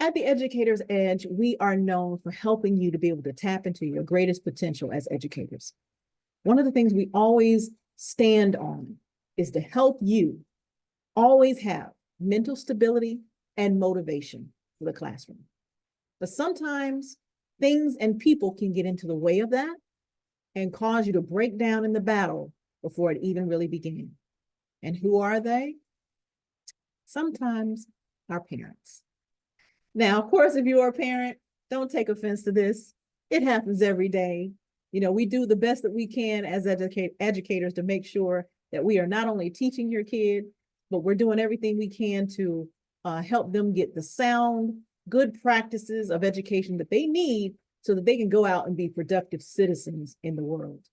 At the Educator's Edge, we are known for helping you to be able to tap into your greatest potential as educators. One of the things we always stand on is to help you always have mental stability and motivation for the classroom. But sometimes things and people can get into the way of that and cause you to break down in the battle before it even really began. And who are they? Sometimes our parents. Now, of course, if you are a parent, don't take offense to this. It happens every day. You know, we do the best that we can as educators to make sure that we are not only teaching your kid, but we're doing everything we can to help them get the sound, good practices of education that they need so that they can go out and be productive citizens in the world.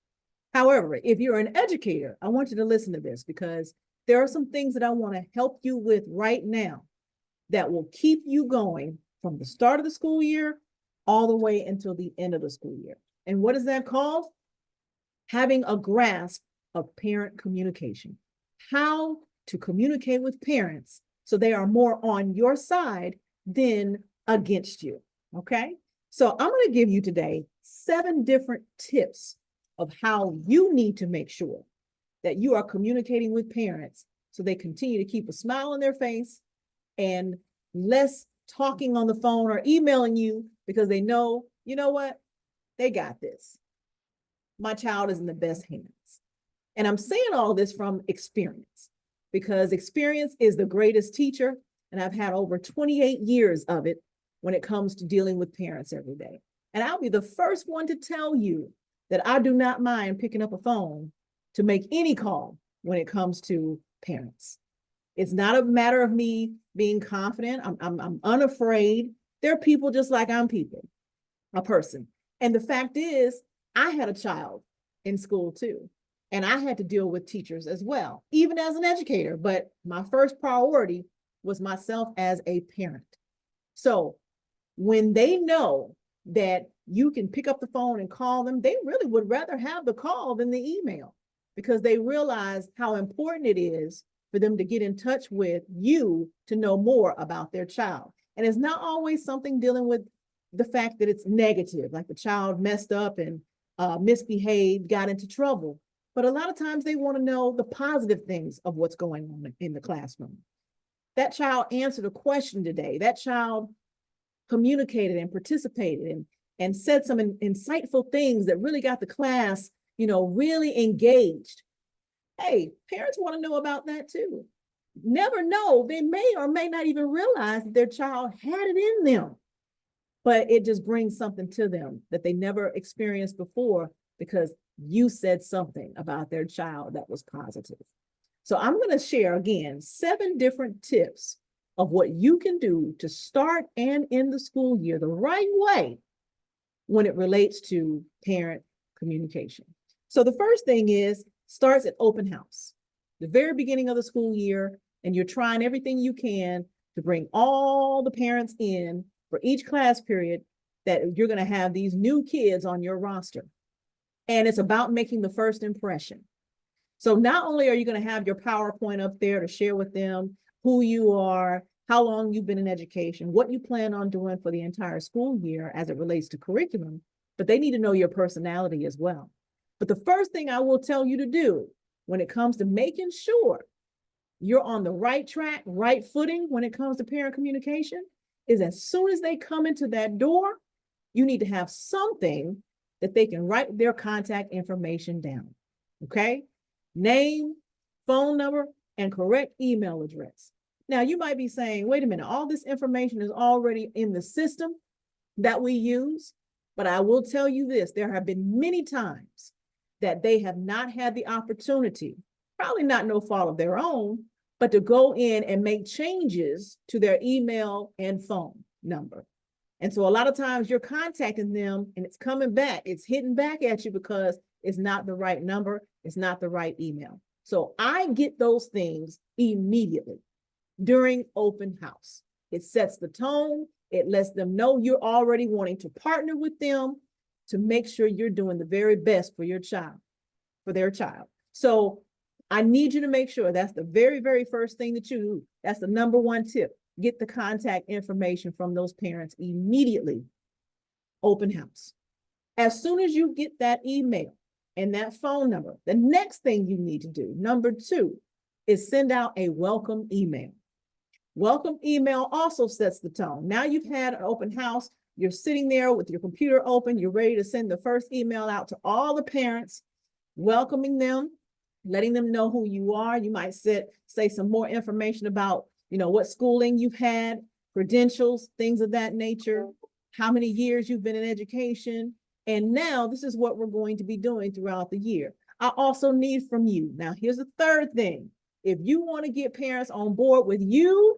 However, if you're an educator, I want you to listen to this because there are some things that I want to help you with right now that will keep you going from the start of the school year all the way until the end of the school year. And what is that called? Having a grasp of parent communication. How to communicate with parents so they are more on your side than against you, okay? So I'm gonna give you today 7 different tips of how you need to make sure that you are communicating with parents so they continue to keep a smile on their face and less talking on the phone or emailing you because they know, you know what, they got this. My child is in the best hands. And I'm saying all this from experience because experience is the greatest teacher. And I've had over 28 years of it when it comes to dealing with parents every day. And I'll be the first one to tell you that I do not mind picking up a phone to make any call when it comes to parents. It's not a matter of me being confident. I'm unafraid. They're people just like I'm people, a person. And the fact is, I had a child in school too. And I had to deal with teachers as well, even as an educator. But my first priority was myself as a parent. So when they know that you can pick up the phone and call them, they really would rather have the call than the email because they realize how important it is for them to get in touch with you to know more about their child. And it's not always something dealing with the fact that it's negative, like the child messed up and misbehaved, got into trouble. But a lot of times they want to know the positive things of what's going on in the classroom. That child answered a question today. That child communicated and participated and said some insightful things that really got the class, really engaged. Hey, parents want to know about that too. Never know, they may or may not even realize that their child had it in them, but it just brings something to them that they never experienced before because you said something about their child that was positive. So I'm going to share again 7 different tips of what you can do to start and end the school year the right way when it relates to parent communication. So the first thing is starts at open house, the very beginning of the school year, and you're trying everything you can to bring all the parents in for each class period that you're going to have these new kids on your roster. And it's about making the first impression. So not only are you going to have your PowerPoint up there to share with them who you are, how long you've been in education, what you plan on doing for the entire school year as it relates to curriculum, but they need to know your personality as well. But the first thing I will tell you to do when it comes to making sure you're on the right track, right footing when it comes to parent communication is as soon as they come into that door, you need to have something that they can write their contact information down, okay? Name, phone number, and correct email address. Now, you might be saying, wait a minute, all this information is already in the system that we use, but I will tell you this, there have been many times that they have not had the opportunity, probably not no fault of their own, but to go in and make changes to their email and phone number. And so a lot of times you're contacting them and it's coming back, it's hitting back at you because it's not the right number, it's not the right email. So I get those things immediately during open house. It sets the tone, it lets them know you're already wanting to partner with them to make sure you're doing the very best for your child, for their child. So I need you to make sure that's the very, very first thing that you do. That's the number 1 tip. get the contact information from those parents immediately. Open house. As soon as you get that email and that phone number, the next thing you need to do, number 2, is send out a welcome email. Welcome email also sets the tone. Now you've had an open house, you're sitting there with your computer open, you're ready to send the first email out to all the parents, welcoming them, letting them know who you are. You might say some more information about, what schooling you've had, credentials, things of that nature, how many years you've been in education. And now this is what we're going to be doing throughout the year. I also need from you. Now, here's the third thing. If you want to get parents on board with you,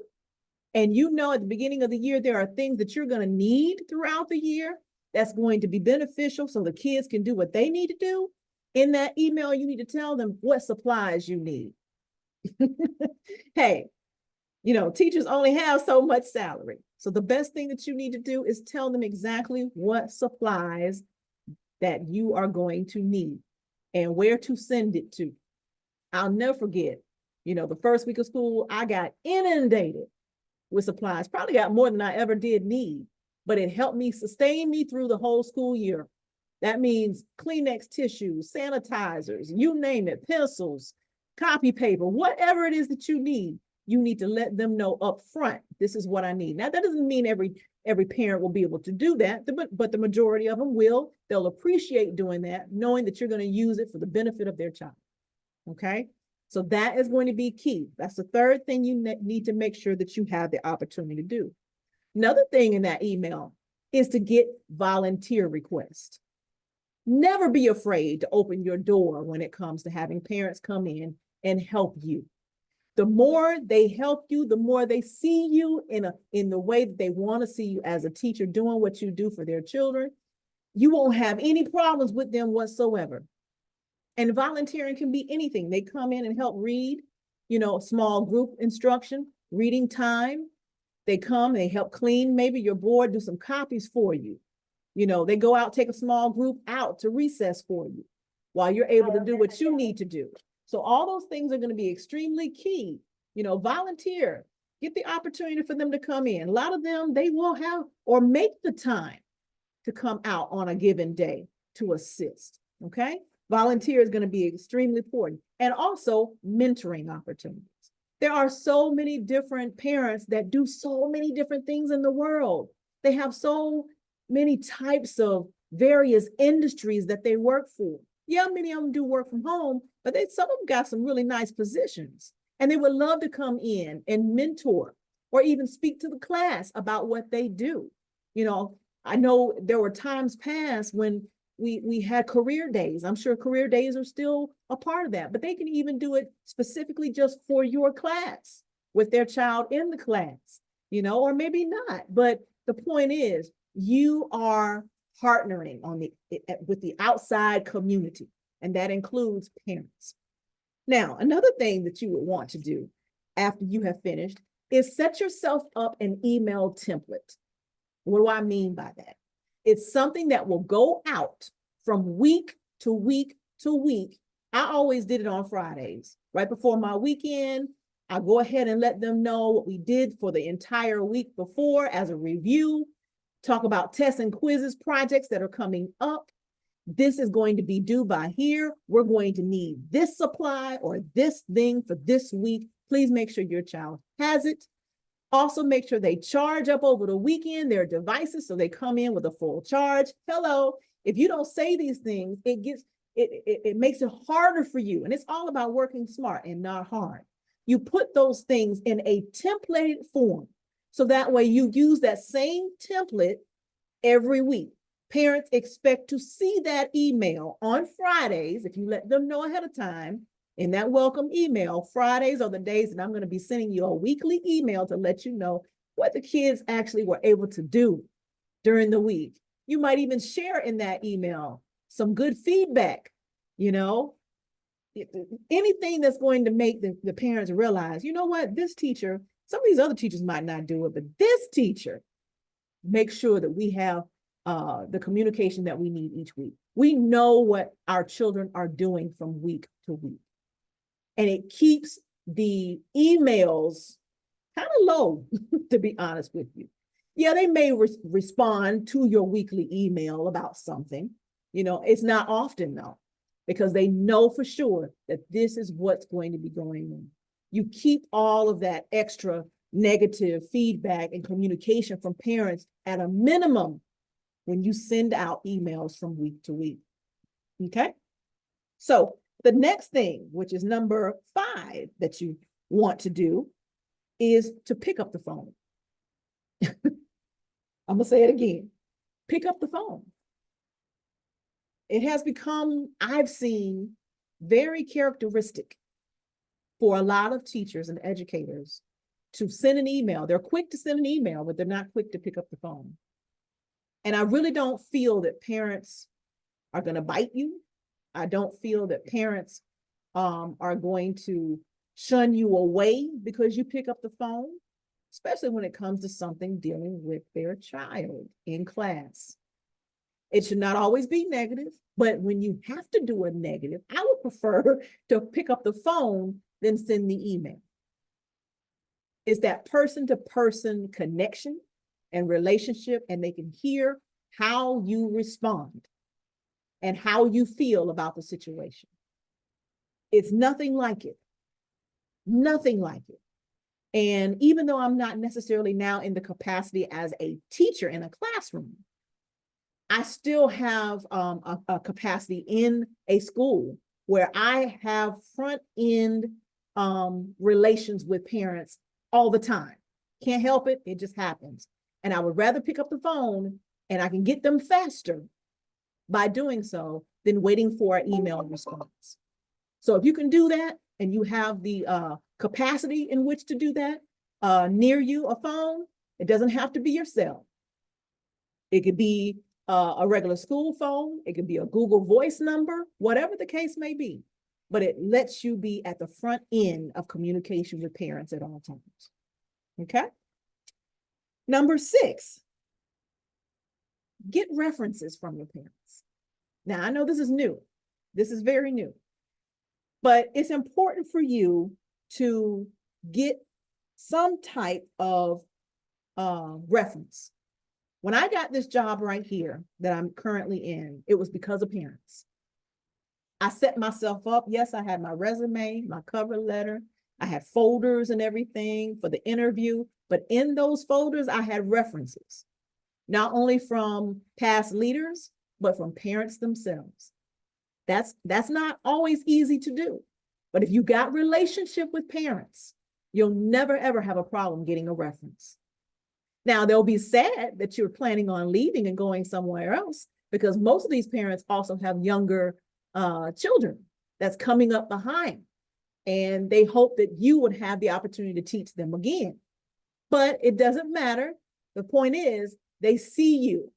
and at the beginning of the year, there are things that you're going to need throughout the year that's going to be beneficial so the kids can do what they need to do. In that email, you need to tell them what supplies you need. Hey, teachers only have so much salary. So the best thing that you need to do is tell them exactly what supplies that you are going to need and where to send it to. I'll never forget, the first week of school, I got inundated with supplies, probably got more than I ever did need, but it helped me sustain me through the whole school year. That means Kleenex tissues, sanitizers, you name it, pencils, copy paper, whatever it is that you need to let them know up front, this is what I need. Now, that doesn't mean every parent will be able to do that, but the majority of them will. They'll appreciate doing that, knowing that you're going to use it for the benefit of their child. Okay? So that is going to be key. That's the third thing you need to make sure that you have the opportunity to do. Another thing in that email is to get volunteer requests. Never be afraid to open your door when it comes to having parents come in and help you. The more they help you, the more they see you in the way that they want to see you as a teacher doing what you do for their children. You won't have any problems with them whatsoever. And volunteering can be anything. They come in and help read, small group instruction, reading time. They come, they help clean maybe your board, do some copies for you. They go out, take a small group out to recess for you while you're able to do what you need to do. So all those things are going to be extremely key. Volunteer, get the opportunity for them to come in. A lot of them, they will have or make the time to come out on a given day to assist. Okay. Volunteer is going to be extremely important. And also mentoring opportunities. There are so many different parents that do so many different things in the world. They have so many types of various industries that they work for. Yeah, many of them do work from home, but some of them got some really nice positions. And they would love to come in and mentor or even speak to the class about what they do. I know there were times past when we had career days. I'm sure career days are still a part of that, but they can even do it specifically just for your class with their child in the class, or maybe not. But the point is, you are partnering with the outside community, and that includes parents. Now, another thing that you would want to do after you have finished is set yourself up an email template. What do I mean by that? It's something that will go out from week to week to week. I always did it on Fridays. Right before my weekend, I go ahead and let them know what we did for the entire week before as a review, talk about tests and quizzes, projects that are coming up. This is going to be due by here. We're going to need this supply or this thing for this week. Please make sure your child has it. Also, make sure they charge up over the weekend their devices so they come in with a full charge. Hello, if you don't say these things, it makes it harder for you. And it's all about working smart and not hard. You put those things in a templated form. So that way you use that same template every week. Parents expect to see that email on Fridays, if you let them know ahead of time. In that welcome email, Fridays are the days that I'm going to be sending you a weekly email to let you know what the kids actually were able to do during the week. You might even share in that email some good feedback, anything that's going to make the parents realize, you know what, this teacher, some of these other teachers might not do it, but this teacher makes sure that we have the communication that we need each week. We know what our children are doing from week to week. And it keeps the emails kind of low, to be honest with you. Yeah, they may respond to your weekly email about something. It's not often though, because they know for sure that this is what's going to be going on. You keep all of that extra negative feedback and communication from parents at a minimum when you send out emails from week to week. Okay. So the next thing, which is number 5 that you want to do, is to pick up the phone. I'm going to say it again. Pick up the phone. It has become, I've seen, very characteristic for a lot of teachers and educators to send an email. They're quick to send an email, but they're not quick to pick up the phone. And I really don't feel that parents are going to bite you. I don't feel that parents are going to shun you away because you pick up the phone, especially when it comes to something dealing with their child in class. It should not always be negative, but when you have to do a negative, I would prefer to pick up the phone than send the email. It's that person-to-person connection and relationship, and they can hear how you respond and how you feel about the situation. It's nothing like it. Nothing like it. And even though I'm not necessarily now in the capacity as a teacher in a classroom, I still have a capacity in a school where I have front end relations with parents all the time. Can't help it. It just happens. And I would rather pick up the phone, and I can get them faster by doing so than waiting for an email response. So if you can do that and you have the capacity in which to do that, near you, a phone, it doesn't have to be your cell. It could be a regular school phone. It could be a Google Voice number, whatever the case may be. But it lets you be at the front end of communication with parents at all times. Okay? Number 6, get references from your parents. Now, I know this is new. This is very new. But it's important for you to get some type of reference. When I got this job right here that I'm currently in, it was because of parents. I set myself up. Yes, I had my resume, my cover letter. I had folders and everything for the interview. But in those folders, I had references, not only from past leaders, but from parents themselves. That's not always easy to do. But if you got relationship with parents, you'll never, ever have a problem getting a reference. Now, they'll be sad that you're planning on leaving and going somewhere else, because most of these parents also have younger children that's coming up behind. And they hope that you would have the opportunity to teach them again. But it doesn't matter. The point is, they see you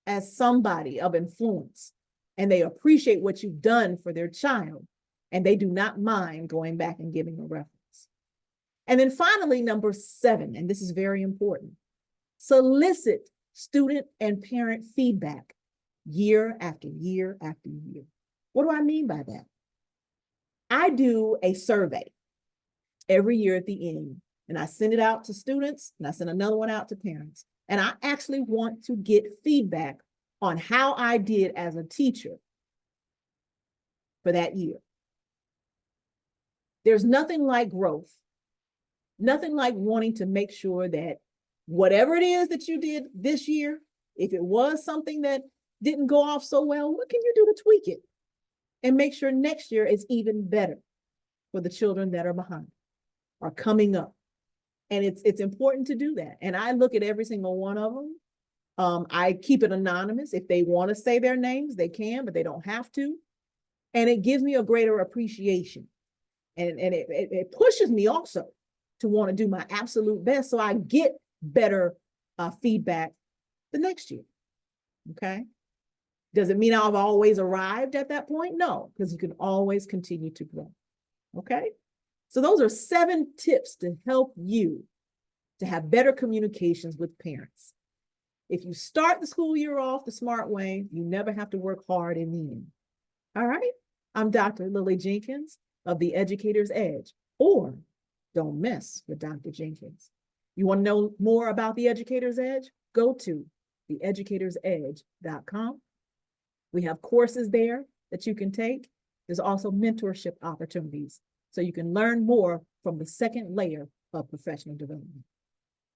as somebody of influence, and they appreciate what you've done for their child, and they do not mind going back and giving a reference. And then finally, number 7, and this is very important, solicit student and parent feedback year after year after year. What do I mean by that? I do a survey every year at the end, and I send it out to students, and I send another one out to parents. And I actually want to get feedback on how I did as a teacher for that year. There's nothing like growth, nothing like wanting to make sure that whatever it is that you did this year, if it was something that didn't go off so well, what can you do to tweak it and make sure next year is even better for the children that are behind or coming up? And it's important to do that. And I look at every single one of them. I keep it anonymous. If they want to say their names, they can, but they don't have to. And it gives me a greater appreciation. And it pushes me also to want to do my absolute best so I get better feedback the next year. Okay. Does it mean I've always arrived at that point? No, because you can always continue to grow. Okay. So those are 7 tips to help you to have better communications with parents. If you start the school year off the smart way, you never have to work hard in the end. All right. I'm Dr. Lily Jenkins of The Educator's Edge, or Don't Mess with Dr. Jenkins. You want to know more about the Educator's Edge? Go to theeducatorsedge.com. We have courses there that you can take. There's also mentorship opportunities, so you can learn more from the second layer of professional development.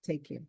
Take care.